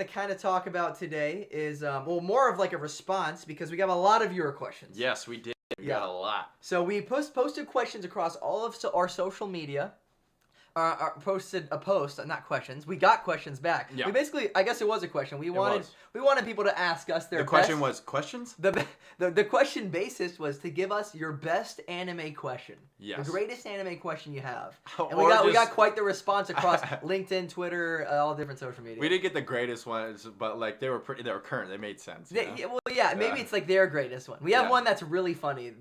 going to kind of talk about today is, more of like a response because we got a lot of viewer questions. Yes, we did. We got a lot. So we posted questions across all of our social media. Posted a post, not questions. We got questions back. Yeah. We basically, I guess it was a question. We wanted people to ask us their. The question was questions. The question basis was to give us your best anime question. Yes. The greatest anime question you have. And Or we got quite the response across LinkedIn, Twitter, all different social media. We didn't get the greatest ones, but like they were current. They made sense. Maybe it's like their greatest one. We have one that's really funny.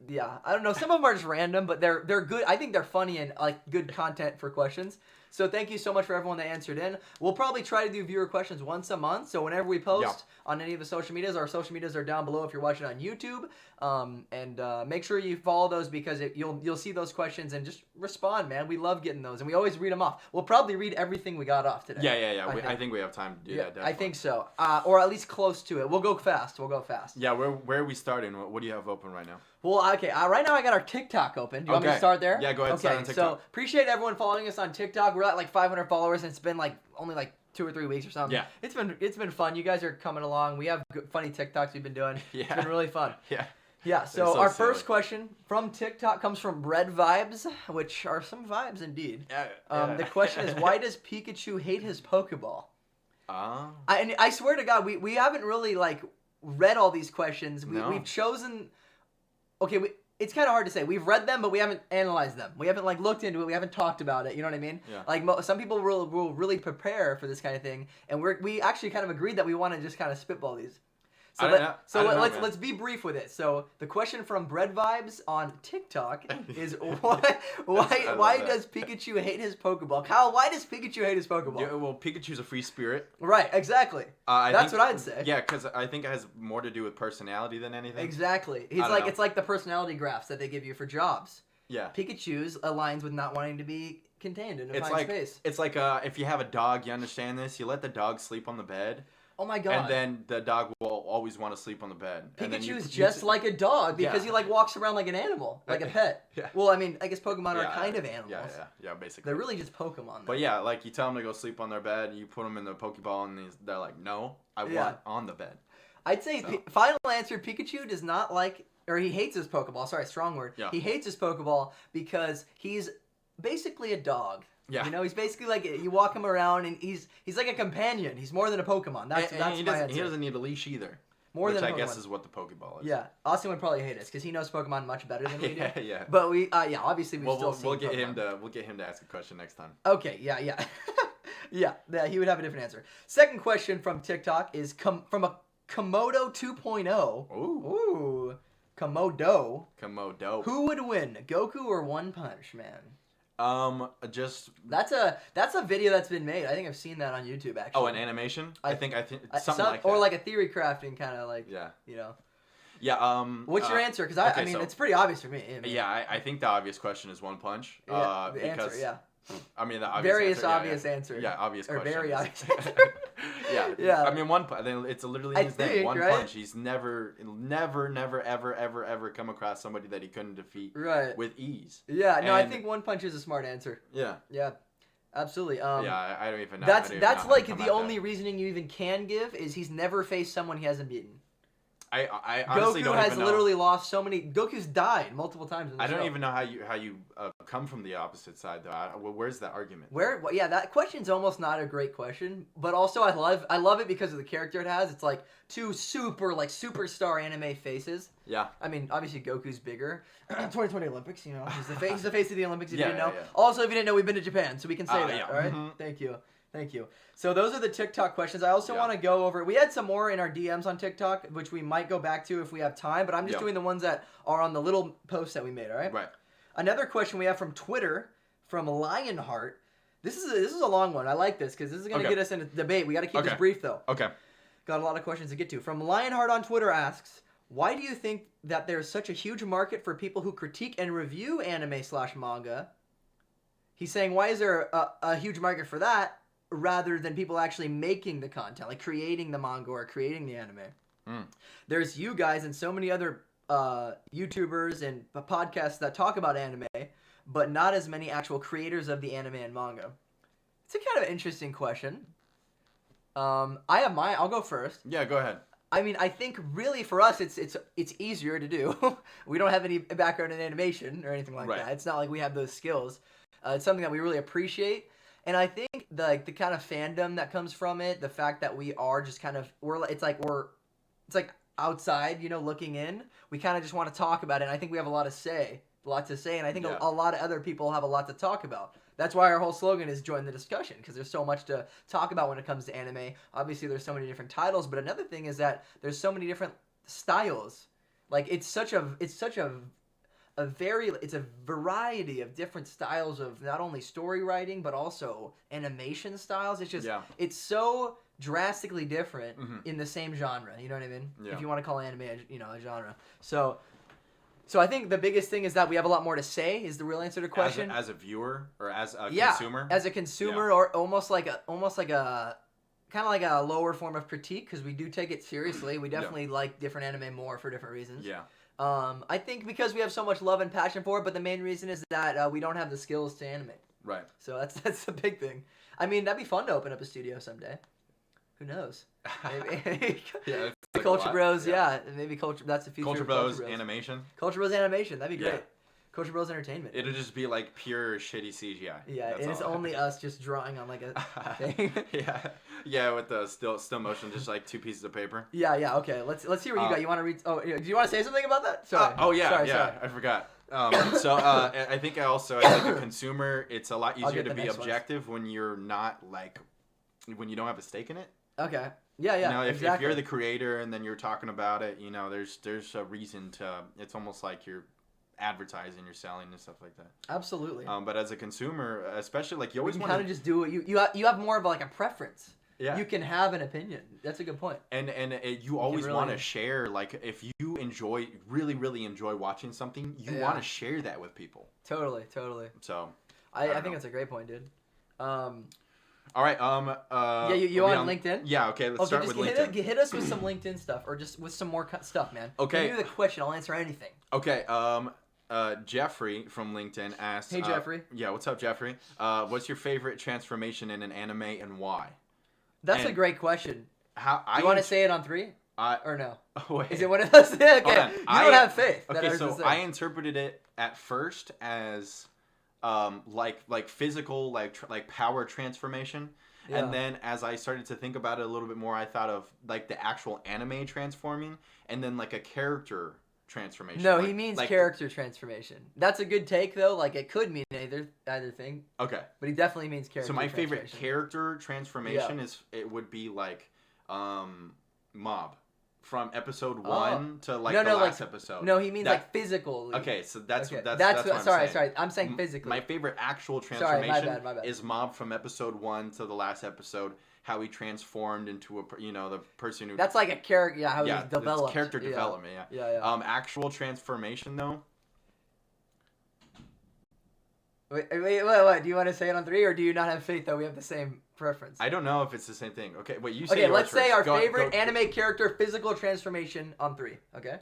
Yeah, I don't know. Some of them are just random, but they're good. I think they're funny and like good content for questions. So thank you so much for everyone that answered in. We'll probably try to do viewer questions once a month. So whenever we post on any of the social medias, our social medias are down below if you're watching on YouTube. And make sure you follow those because you'll see those questions and just respond, man. We love getting those, and we always read them off. We'll probably read everything we got off today. Yeah. I think we have time to do that. Definitely. I think so, or at least close to it. We'll go fast. Yeah, where are we starting? What do you have open right now? Well, okay. Right now I got our TikTok open. Do you want me to start there? Yeah, go ahead. Start on TikTok. So appreciate everyone following us on TikTok. We're at like 500 followers, and it's been like only like 2 or 3 weeks or something. Yeah. It's been fun. You guys are coming along. We have funny TikToks we've been doing. Yeah. It's been really fun. Yeah. Yeah. So our first question from TikTok comes from Bread Vibes, which are some vibes indeed. The question is, why does Pikachu hate his Pokeball? I swear to God, we haven't really like read all these questions. We've chosen. Okay, it's kind of hard to say. We've read them, but we haven't analyzed them. We haven't like looked into it. We haven't talked about it. You know what I mean? Yeah. Like some people will really prepare for this kind of thing, and we actually kind of agreed that we want to just kind of spitball these. So let's be brief with it. So the question from Bread Vibes on TikTok is why does Pikachu hate his Pokeball? Kyle, why does Pikachu hate his Pokeball? Yeah, well, Pikachu's a free spirit. Right, exactly. That's what I'd say. Yeah, because I think it has more to do with personality than anything. Exactly. It's like the personality graphs that they give you for jobs. Yeah. Pikachu's aligns with not wanting to be contained in a fine space. It's like if you have a dog, you understand this. You let the dog sleep on the bed. Oh my God. And then the dog will always want to sleep on the bed. Pikachu's just like a dog because he like walks around like an animal, like a pet. Yeah. Well, I mean, I guess Pokemon are kind of animals. Yeah, basically. They're really just Pokemon. Though. But yeah, like you tell them to go sleep on their bed, you put them in the Pokeball, and they're like, no, I want on the bed. I'd say final answer, Pikachu does not like, or he hates his Pokeball. Sorry, strong word. Yeah. He hates his Pokeball because he's basically a dog. Yeah. You know, he's basically like, you walk him around and he's like a companion. He's more than a Pokemon. That's my answer. He doesn't need a leash either. Which I guess is what the Pokeball is. Yeah. Austin would probably hate us because he knows Pokemon much better than we do. Yeah. But obviously we've still seen we'll get Pokemon. We'll get him to ask a question next time. Okay, yeah. Yeah, he would have a different answer. Second question from TikTok is from a Komodo 2.0. Ooh. Komodo. Who would win, Goku or One Punch Man? That's a video that's been made. I think I've seen that on YouTube actually. Oh, an animation? I think something like that. Or like a theory crafting kind of like. Yeah. You know. Yeah. What's your answer? Because I mean, it's pretty obvious for me. Yeah, I think the obvious question is One Punch. Yeah, the answer. Yeah. I mean, the obvious answer. Yeah, obvious question. Very obvious. Yeah. I mean, it's literally his name. One Punch. He's never, ever come across somebody that he couldn't defeat with ease. Yeah. No, I think One Punch is a smart answer. Yeah. Yeah. Absolutely. I don't even know. That's like the only reasoning you even can give is he's never faced someone he hasn't beaten. I honestly don't even know. Goku has literally lost so many. Goku's died multiple times in the show. I don't even know how you come from the opposite side though. Where's that argument? Yeah, that question's almost not a great question, but also I love it because of the character it has. It's like two superstar anime faces. Yeah. I mean, obviously Goku's bigger. 2020 Olympics, you know, he's the face of the Olympics. If you didn't know. Yeah. Also, if you didn't know, we've been to Japan, so we can say that. Yeah. All right. Mm-hmm. Thank you. So those are the TikTok questions. I also want to go over. We had some more in our DMs on TikTok, which we might go back to if we have time. But I'm just doing the ones that are on the little posts that we made. All right. Right. Another question we have from Twitter from Lionheart. This is a long one. I like this because this is going to get us in a debate. We got to keep this brief though. Okay. Got a lot of questions to get to. From Lionheart on Twitter asks, why do you think that there's such a huge market for people who critique and review anime/manga? He's saying, why is there a huge market for that rather than people actually making the content, like creating the manga or creating the anime? There's you guys and so many other YouTubers and podcasts that talk about anime, but not as many actual creators of the anime and manga. It's a kind of interesting question. I have mine. I'll go first. Yeah, go ahead. I mean, I think really for us, it's easier to do. We don't have any background in animation or anything like that. It's not like we have those skills. It's something that we really appreciate, and I think the kind of fandom that comes from it, the fact that we are just kind of it's like outside, looking in. We kind of just want to talk about it, and I think we have a lot to say, and I think a lot of other people have a lot to talk about. That's why our whole slogan is join the discussion, because there's so much to talk about when it comes to anime. Obviously, there's so many different titles, but another thing is that there's so many different styles. Like it's a variety of different styles of not only story writing but also animation styles. It's just it's so drastically different in the same genre. You know what I mean? Yeah. If you want to call anime, a genre. So I think the biggest thing is that we have a lot more to say. Is the real answer to the question? As a viewer or as a consumer? As a consumer, or almost like a kind of like a lower form of critique, because we do take it seriously. We definitely like different anime more for different reasons. Yeah. I think because we have so much love and passion for it, but the main reason is that we don't have the skills to animate. Right. So that's the big thing. I mean, that'd be fun to open up a studio someday. Who knows? Maybe. Yeah. Like Culture Bros. Yeah. Maybe Culture. That's the future. Culture of Bros. Animation. Culture Bros. Animation. That'd be great. Culture Bros. Entertainment. It'll just be like pure shitty CGI. Yeah, and it's only us just drawing on like a thing. Yeah, with the still motion, just like 2 pieces of paper. Yeah. Okay, let's see what you got. You want to read? Oh, do you want to say something about that? Sorry. Sorry. I forgot. I think as like a consumer, it's a lot easier to be objective when you're not when you don't have a stake in it. Okay. Yeah. If you're the creator and then you're talking about it, there's a reason to. It's almost like you're advertising, you're selling and stuff like that. Absolutely. But as a consumer, especially you always want to kind of just do it. You have more of a preference. Yeah. You can have an opinion. That's a good point. And you always want to share. If you really enjoy watching something, you want to share that with people. Totally. So I think that's a great point, dude. All right. You on LinkedIn? Yeah. Okay. Let's start with LinkedIn. Hit us with some LinkedIn stuff, or just with some more stuff, man. Okay. Give me the question. I'll answer anything. Okay. Jeffrey from LinkedIn asked. Hey, Jeffrey. Yeah. What's up, Jeffrey? What's your favorite transformation in an anime and why? That's a great question. You want to say it on 3? Or no? Oh, wait. Is it one of those? Okay. You don't have faith. Okay. So I interpreted it at first as physical power transformation. Yeah. And then as I started to think about it a little bit more, I thought of the actual anime transforming, and then a character transformation. No, he means character transformation. That's a good take though. It could mean either thing. Okay. But he definitely means character. So my favorite character transformation would be Mob. From episode 1 to last episode. No, he means physical. Okay, so that's what I'm sorry, saying. Sorry, I'm saying physically. My favorite actual transformation my bad. is Mob from episode 1 to the last episode. How he transformed into the person who. That's like a character. Yeah, how he developed. Character development. Yeah. Actual transformation though. Wait. Do you want to say it on 3, or do you not have faith that we have the same preference? I don't know if it's the same thing. Okay, wait. You say. Okay, let's say our favorite anime character physical transformation on 3. Okay.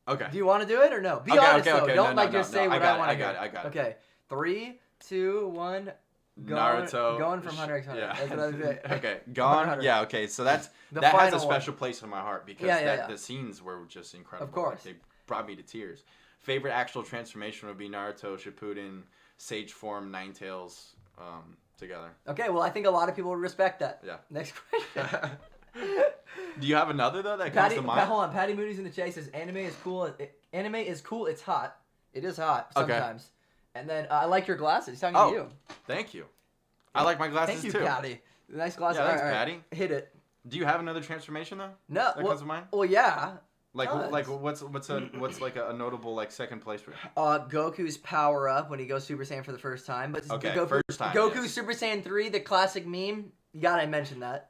Okay. Do you want to do it or no? Be honest though. Don't just say what I want to I got it. Okay. 3, 2, 1. Naruto. Going from Hunter x Hunter. Yeah. That's what I was saying. Okay. Gone. Yeah. Okay. So that has a special place in my heart because the scenes were just incredible. Of course. They brought me to tears. Favorite actual transformation would be Naruto, Shippuden, Sage Form, Ninetales together. Okay. Well, I think a lot of people would respect that. Yeah. Next question. Do you have another though that comes to mind? Hold on. Patty Moody's in the chat says anime is cool. Anime is cool. It's hot. It is hot sometimes. Okay. And then I like your glasses. He's talking to you. Thank you. I like my glasses too. Thank you, Patty. Nice glasses. Yeah, thanks, Patty. Hit it. Do you have another transformation though? No. That comes to mind? Well, yeah. What's a notable second place for you? Goku's power up when he goes Super Saiyan for the first time. But first time. Goku Super Saiyan 3, the classic meme. You gotta mention that.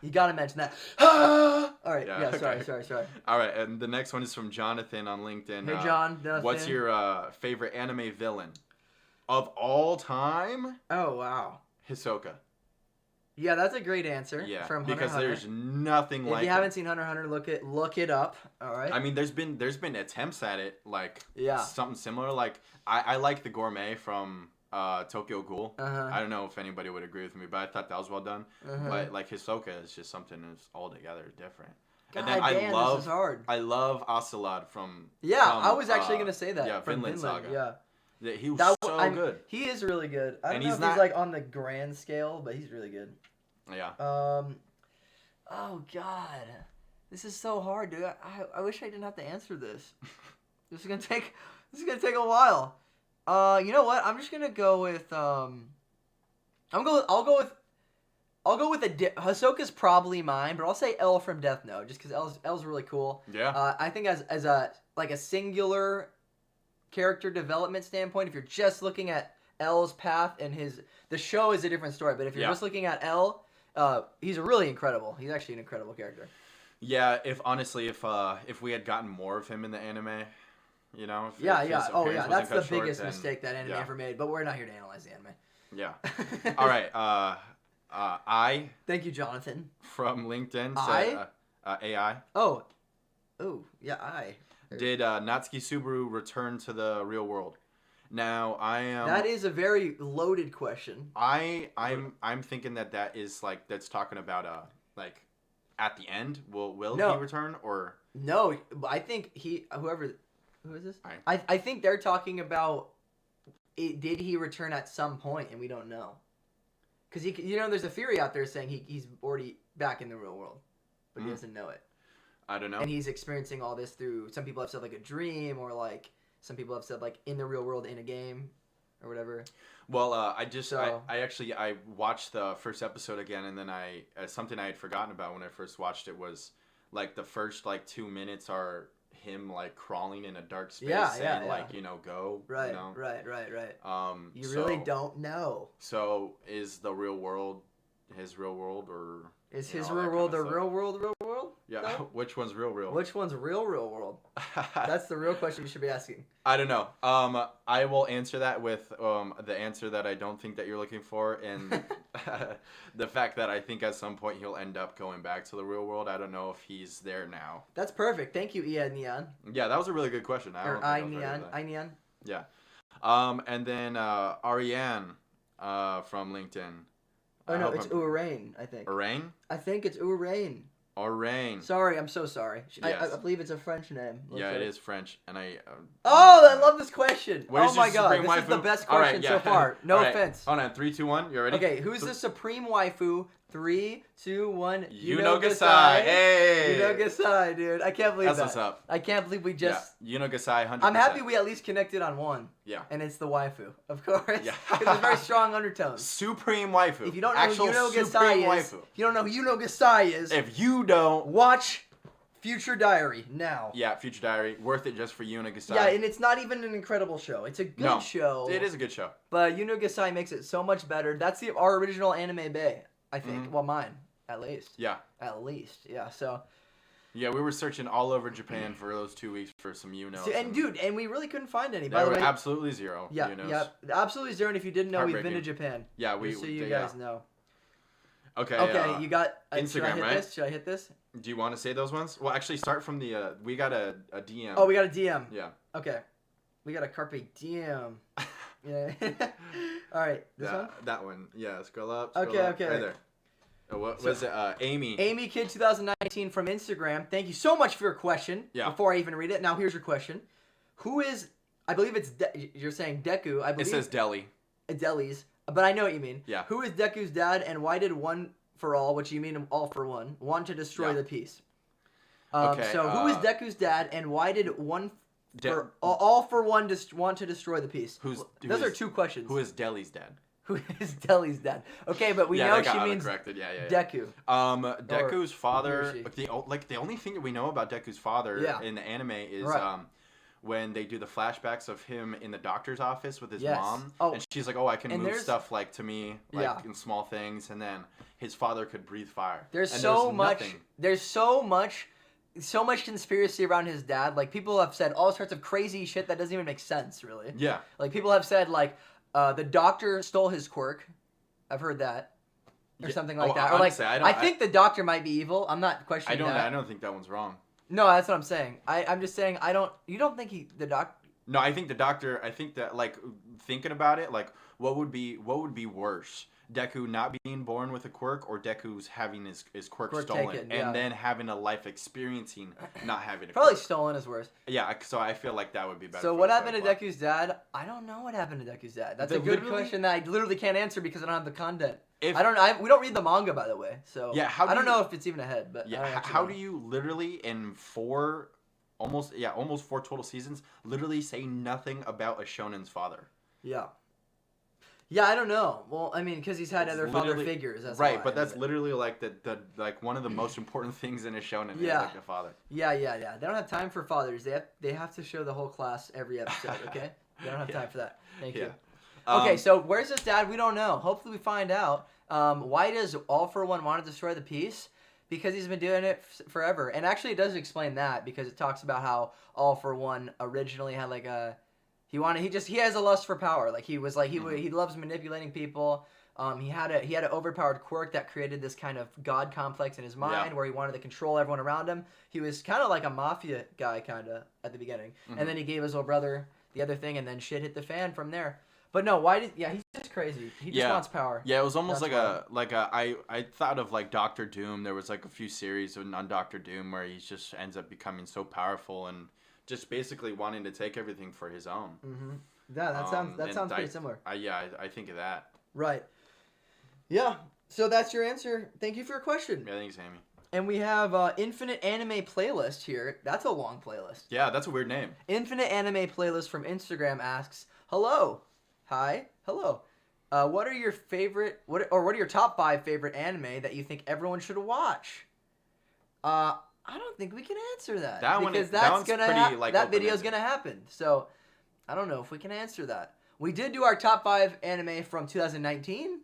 You gotta mention that. All right. Yeah. Okay. Sorry. All right, and the next one is from Jonathan on LinkedIn. Hey, John. What's your favorite anime villain of all time? Oh wow. Hisoka. Yeah, that's a great answer. Yeah, from Hunter because there's nothing like. If you haven't seen Hunter x Hunter, look it up. All right. I mean, there's been attempts at it, something similar. I like the gourmet from Tokyo Ghoul. I don't know if anybody would agree with me, but I thought that was well done. But like Hisoka is just something that's altogether different. God damn, this is hard. I love Ocelot from. I was actually gonna say that. Yeah, from Vinland Saga. Yeah. He was so good. He is really good. I don't know if he's like on the grand scale, but he's really good. Yeah. Oh God, this is so hard, dude. I wish I didn't have to answer this. This is gonna take a while. You know what? I'm just gonna go with I'll go with Hisoka's probably mine, but I'll say L from Death Note just because L's really cool. Yeah. I think as a singular character development standpoint, if you're just looking at L's path and the show is a different story, but if you're just looking at L, he's really incredible. He's actually an incredible character. Yeah. If we had gotten more of him in the anime. You know? That's the biggest mistake that anime ever made. But we're not here to analyze the anime. Yeah. All right. I. Thank you, Jonathan. From LinkedIn said AI. Oh, yeah, I. Did Natsuki Subaru return to the real world? Now I am. That is a very loaded question. I'm thinking that is like that's talking about like at the end will he return or no? I think who is this? I think they're talking about did he return at some point and we don't know. Because there's a theory out there saying he's already back in the real world, but he doesn't know it. I don't know. And he's experiencing all this through, some people have said like a dream, or like some people have said like in the real world in a game, or whatever. Well, I watched the first episode again, and then something I had forgotten about when I first watched it was like the first like 2 minutes are him like crawling in a dark space saying like go right. You really don't know. So is the real world his real world or is his real world the real world yeah though? Which one's real which one's real world? That's the real question you should be asking. I don't know. I will answer that with the answer that I don't think that you're looking for, and the fact that I think at some point he'll end up going back to the real world. I don't know if he's there now. That's perfect. Thank you, Ian Neon. Yeah, that was a really good question. I Neon. Yeah. And then Ariane from LinkedIn. Oh no, it's Urain, I think. Urain? I think it's Urain. Orain. Sorry, I'm so sorry. Yes. I believe it's a French name. It is French, and I. I love this question. Oh my god, this is the best question so far. No offense. Hold on, 3, 2, 1. You ready? Okay, who's the supreme waifu? 3, 2, 1. Yuno Gasai. Hey. Yuno Gasai, dude. I can't believe That's what's up. I can't believe we just. Yeah. Yuno Gasai, 100%. I'm happy we at least connected on one. Yeah. And it's the waifu, of course. Yeah. Because there's very strong undertones. Supreme waifu. If you don't know who Yuno Gasai is, if you don't watch Future Diary now. Yeah, Future Diary, worth it just for Yuno Gasai. Yeah, and it's not even an incredible show. It's a good show. It is a good show. But Yuno Gasai makes it so much better. That's our original anime bae, I think. Mm-hmm. Well, mine, at least. Yeah. At least, yeah. So. Yeah, we were searching all over Japan for those 2 weeks for some Yunos. And we really couldn't find any. By the way, absolutely zero. Yeah, Yunos. Yeah, absolutely zero. And if you didn't know, we've been to Japan. Yeah, just so you guys know. Okay. Okay, you got Instagram, right? Should I hit this? Do you want to say those ones? Well, actually, start from the. We got a DM. Oh, we got a DM. Yeah. Okay, we got a Carpe Diem. Yeah. All right. This one. That one. Yeah. Scroll up. Okay. Right there. What was it? Amy. Amy Kid 2019 from Instagram. Thank you so much for your question. Yeah. Before I even read it, now here's your question. Who is? I believe it's. You're saying Deku. I believe it says Deli. Deli's, but I know what you mean. Yeah. Who is Deku's dad, and why did One for All, which you mean All for One, want to destroy the peace? Okay. So who is Deku's dad, and why did All for One want to destroy the peace? Those are two questions. Who is Deli's dad? Who is Deli's dad? Okay, but we know she means Deku. Deku's father. The only thing that we know about Deku's father in the anime is when they do the flashbacks of him in the doctor's office with his mom, and she's like, "Oh, I can move stuff like to me, like in small things," and then his father could breathe fire. There's so much conspiracy around his dad. Like people have said all sorts of crazy shit that doesn't even make sense, really. Yeah. Like people have said like. The doctor stole his quirk. I've heard that. Or something like that. Or honestly, I think the doctor might be evil. I'm not questioning that. I don't think that one's wrong. No, that's what I'm saying. I'm just saying you don't think No, I think that like thinking about it, like what would be worse? Deku not being born with a quirk, or Deku's having his quirk stolen taken, and then having a life experiencing not having a probably quirk. Stolen is worse. Yeah, so I feel like that would be better. So what happened to Deku's dad? I don't know what happened to Deku's dad. That's a good question that I literally can't answer because I don't have the content. We don't read the manga, by the way, so yeah, I don't know if it's even ahead. But yeah, how do you literally in almost 4 total seasons literally say nothing about a shonen's father? Yeah. Yeah, I don't know. Well, I mean, because he's had other father figures. That's right, but that's literally like the like one of the most important things in a shonen is like the father. Yeah. They don't have time for fathers. They have to show the whole class every episode. Okay, they don't have time for that. Thank you. Okay, so where's his dad? We don't know. Hopefully, we find out. Why does All for One want to destroy the peace? Because he's been doing it forever, and actually, it does explain that because it talks about how All for One originally had like a. He has a lust for power. Like he loves manipulating people. He had an overpowered quirk that created this kind of god complex in his mind where he wanted to control everyone around him. He was kind of like a mafia guy kind of at the beginning. And then he gave his little brother the other thing, and then shit hit the fan from there. But no, he's just crazy. He just wants power. Yeah, it was almost I thought of like Doctor Doom. There was like a few series on Doctor Doom where he just ends up becoming so powerful and just basically wanting to take everything for his own. Mm-hmm. Yeah, that sounds pretty similar. I think of that. Right. Yeah. So that's your answer. Thank you for your question. Yeah, thanks, Amy. And we have Infinite Anime Playlist here. That's a long playlist. Yeah, that's a weird name. Infinite Anime Playlist from Instagram asks, "Hello, hi, hello. What are your what are your top 5 favorite anime that you think everyone should watch?" I don't think we can answer that because that video is gonna happen. So I don't know if we can answer that. We did do our top 5 anime from 2019.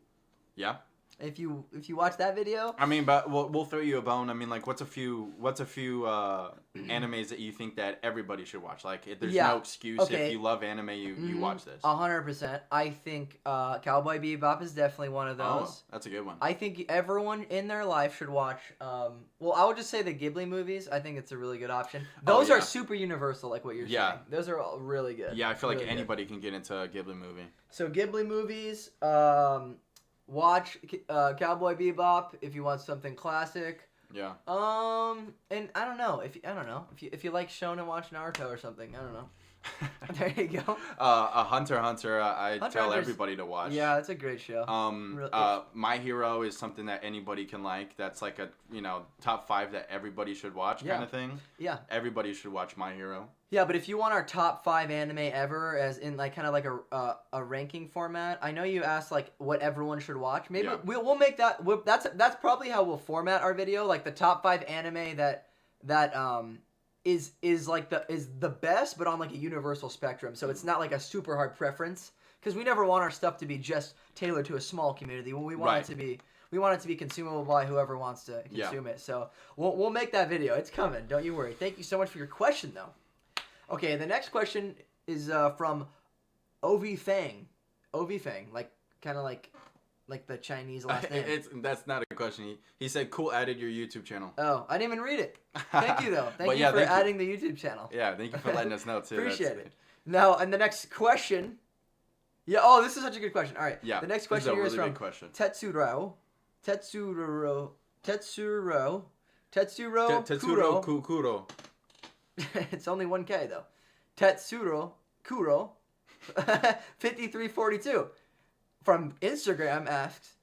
Yeah. If you watch that video, I mean, but we'll throw you a bone. I mean, like, what's a few animes that you think that everybody should watch? Like, there's no excuse if you love anime, you watch this. 100%. I think Cowboy Bebop is definitely one of those. Oh, that's a good one. I think everyone in their life should watch. Well, I would just say the Ghibli movies. I think it's a really good option. Those are super universal, like what you're saying. Those are all really good. Yeah, I feel like anybody can get into a Ghibli movie. So Ghibli movies. Watch Cowboy Bebop if you want something classic. Yeah. And I don't know if you like Shonen, watch Naruto or something. I don't know. There you go. Hunter x Hunter. I tell everybody to watch. Yeah, it's a great show. My Hero is something that anybody can like. That's like a top 5 that everybody should watch kind of thing. Yeah. Everybody should watch My Hero. Yeah, but if you want our top 5 anime ever, as in like kind of like a ranking format, I know you asked like what everyone should watch. Maybe we'll make that. That's probably how we'll format our video. Like the top 5 anime that is the best, but on like a universal spectrum. So it's not like a super hard preference because we never want our stuff to be just tailored to a small community. We want it to be. We want it to be consumable by whoever wants to consume it. So we'll make that video. It's coming. Don't you worry. Thank you so much for your question, though. Okay, the next question is from Ovi Fang. Ovi Fang, like kind of like the Chinese last name. That's not a question. He said, "Cool, added your YouTube channel." Oh, I didn't even read it. Thank you though. Thank you for adding the YouTube channel. Yeah, thank you for letting us know too. Appreciate it. Now, and the next question. Yeah. Oh, this is such a good question. All right. Yeah. The next question here is from Tetsuro Kuro. It's only 1K though. Tetsuro Kuro 5342 from Instagram asks,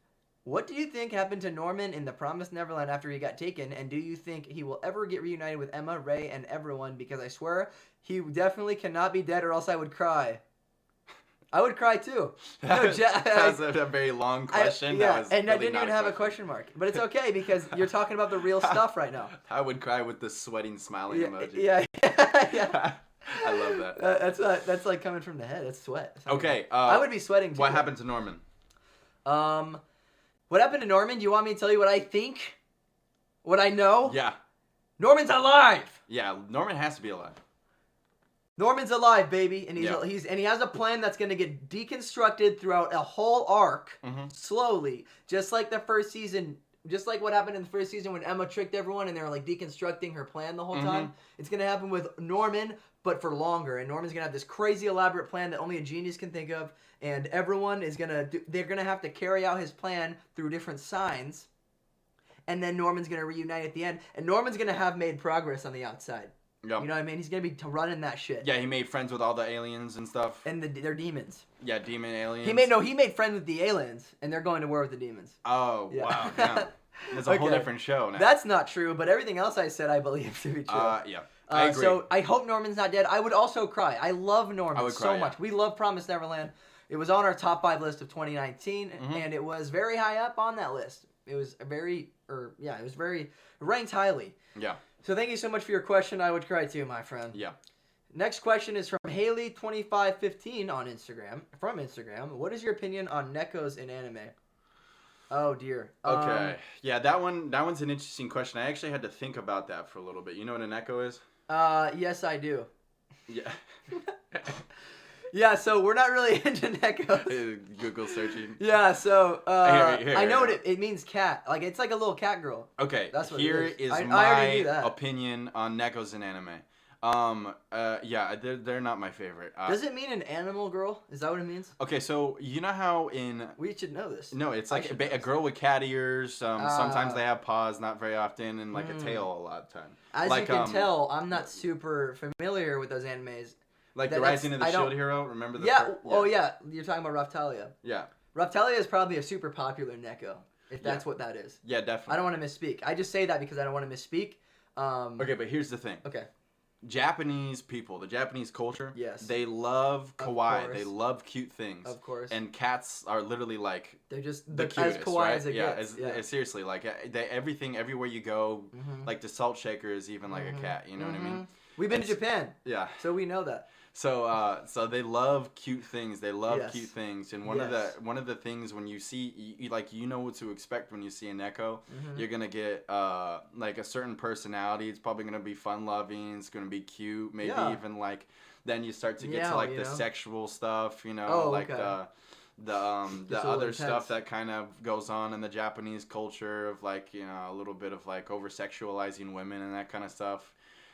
"What do you think happened to Norman in The Promised Neverland after he got taken, and do you think he will ever get reunited with Emma, Ray, and everyone? Because I swear he definitely cannot be dead, or else I would cry." I would cry too. That was a very long question. I didn't even have a question mark. But it's okay because you're talking about the real stuff right now. I would cry with the sweating, smiling emoji. Yeah. I love that. That's like coming from the head. That's sweat. Okay. I would be sweating too. What happened to Norman? What happened to Norman? Do you want me to tell you what I think? What I know? Yeah. Norman's alive! Yeah, Norman has to be alive. Norman's alive, baby, and he has a plan that's going to get deconstructed throughout a whole arc, slowly, just like the first season just like what happened in the first season when Emma tricked everyone and they were like deconstructing her plan the whole time. It's gonna happen with Norman, but for longer. And Norman's gonna have this crazy elaborate plan that only a genius can think of, and everyone is they're gonna have to carry out his plan through different signs. And then Norman's gonna reunite at the end, and Norman's gonna have made progress on the outside. Yep. You know what I mean? He's gonna be running that shit. Yeah, he made friends with all the aliens and stuff. And they're demons. Yeah, demon aliens. He made friends with the aliens, and they're going to war with the demons. Oh, yeah. Wow. Yeah. It's a whole different show now. That's not true, but everything else I said I believe to be true. Yeah. I agree. So I hope Norman's not dead. I would also cry. I love Norman so much. We love Promised Neverland. It was on our top 5 list of 2019, and it was very high up on that list. It was ranked highly. Yeah. So thank you so much for your question. I would cry too, my friend. Yeah. Next question is from Haley2515 on Instagram. From Instagram. What is your opinion on Nekos in anime? Oh dear. Okay. Yeah, that one's an interesting question. I actually had to think about that for a little bit. You know what a Neko is? Yes, I do. Yeah. Yeah, so we're not really into Nekos. Google searching. Yeah, so I know what it means cat. Like it's like a little cat girl. Okay, that's what here is my opinion on Nekos in anime. Yeah, they're not my favorite. Does it mean an animal girl? Is that what it means? Okay, so you know how in... We should know this. No, it's like a girl with cat ears. Sometimes they have paws, not very often, and like a tail a lot of the time. As you can tell, I'm not super familiar with those animes. Like the Rising of the Shield Hero, remember the... Yeah, oh yeah, you're talking about Raphtalia. Yeah. Raphtalia is probably a super popular Neko, if that's what that is. Yeah, definitely. I don't want to misspeak. I just say that because I don't want to misspeak. Okay, but here's the thing. Okay. Japanese people, the Japanese culture, yes, they love kawaii. They love cute things. Of course. And cats are literally like they're just the cutest, as kawaii right? as it gets. Seriously, like everything, everywhere you go, like the salt shaker is even like a cat. You know what I mean? We've been to Japan. Yeah. So we know that. So they love cute things. They love cute things, and one of the things when you see, you know what to expect when you see a Neko. You're gonna get like a certain personality. It's probably gonna be fun loving. It's gonna be cute. Maybe even like then you start to get to like the sexual stuff. You know, the other stuff that kind of goes on in the Japanese culture of like a little bit of like over sexualizing women and that kind of stuff.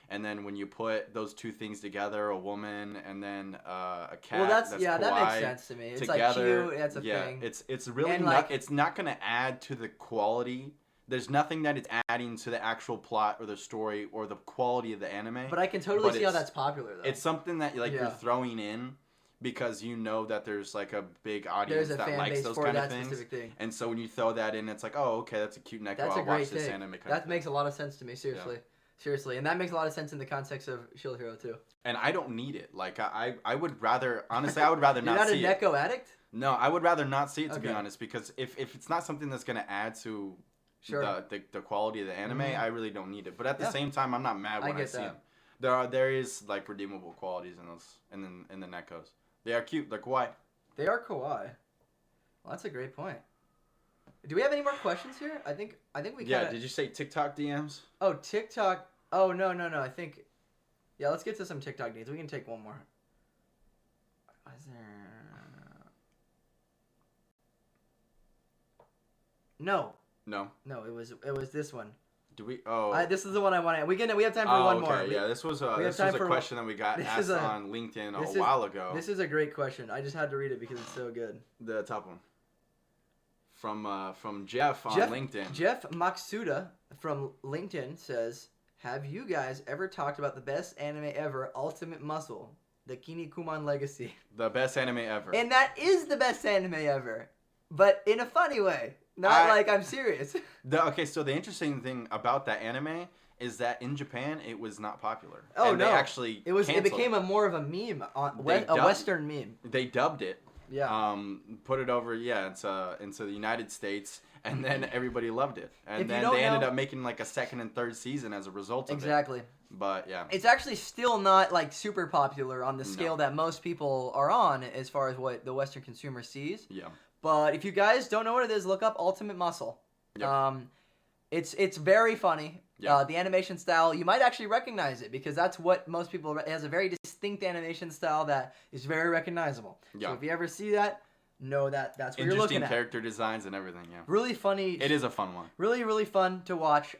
And then when you put those two things together, a woman and then a cat, well, that's kawaii, that makes sense to me. It's together, like cute, that's a thing. It's really not. It's not going to add to the quality. There's nothing that it's adding to the actual plot or the story or the quality of the anime. But I can totally see how that's popular, though. It's something that you're throwing in because you know that there's like a big audience that likes those kind of things. And so when you throw that in, it's like, oh, okay, that's a cute Neko. I'll watch this anime. That makes a lot of sense to me, seriously. Yeah. Seriously, and that makes a lot of sense in the context of Shield Hero too. And I don't need it. Like I would rather, honestly, I would rather not see it. You're not a Neko addict? No, I would rather not see it to be honest, because if it's not something that's gonna add to the quality of the anime, I really don't need it. But at the same time, I'm not mad when I see them. There is like redeemable qualities in those in the Nekos. They are cute. They're kawaii. They are kawaii. Well, that's a great point. Do we have any more questions here? I think we. Yeah. Did you say TikTok DMs? Oh, TikTok. Oh no. I think. Yeah, let's get to some TikTok needs. We can take one more. Is there? No. It was this one. Do we? Oh. This is the one I want. We have time for one more. Yeah, this was a question that we got asked on LinkedIn a while ago. This is a great question. I just had to read it because it's so good. The top one. From Jeff on LinkedIn. Jeff Maksuda from LinkedIn says, have you guys ever talked about the best anime ever, Ultimate Muscle, the Kinnikuman Legacy? The best anime ever. And that is the best anime ever, but in a funny way. Not like I'm serious. So the interesting thing about that anime is that in Japan it was not popular. Oh, and no. They actually it became more of a meme, a Western meme. They dubbed it. Yeah. Put it over, into the United States, and then everybody loved it. And then they ended up making like a second and third season as a result of it. Exactly. But yeah. It's actually still not like super popular on the scale that most people are on as far as what the Western consumer sees. Yeah. But if you guys don't know what it is, look up Ultimate Muscle. Yep. It's very funny. Yeah. The animation style, you might actually recognize it because that's what most people... It has a very distinct animation style that is very recognizable. Yeah. So if you ever see that, know that that's what you're looking at. Interesting character designs and everything, yeah. Really funny. It is a fun one. Really, really fun to watch.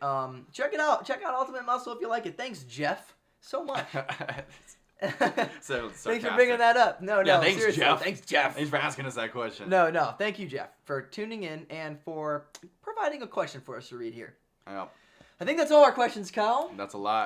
Check it out. Check out Ultimate Muscle if you like it. Thanks, Jeff, so much. So thanks for bringing that up. No, thanks, seriously. Jeff. Thanks, Jeff. Thanks for asking us that question. No. Thank you, Jeff, for tuning in and for providing a question for us to read here. Yep. I think that's all our questions, Kyle. That's a lot.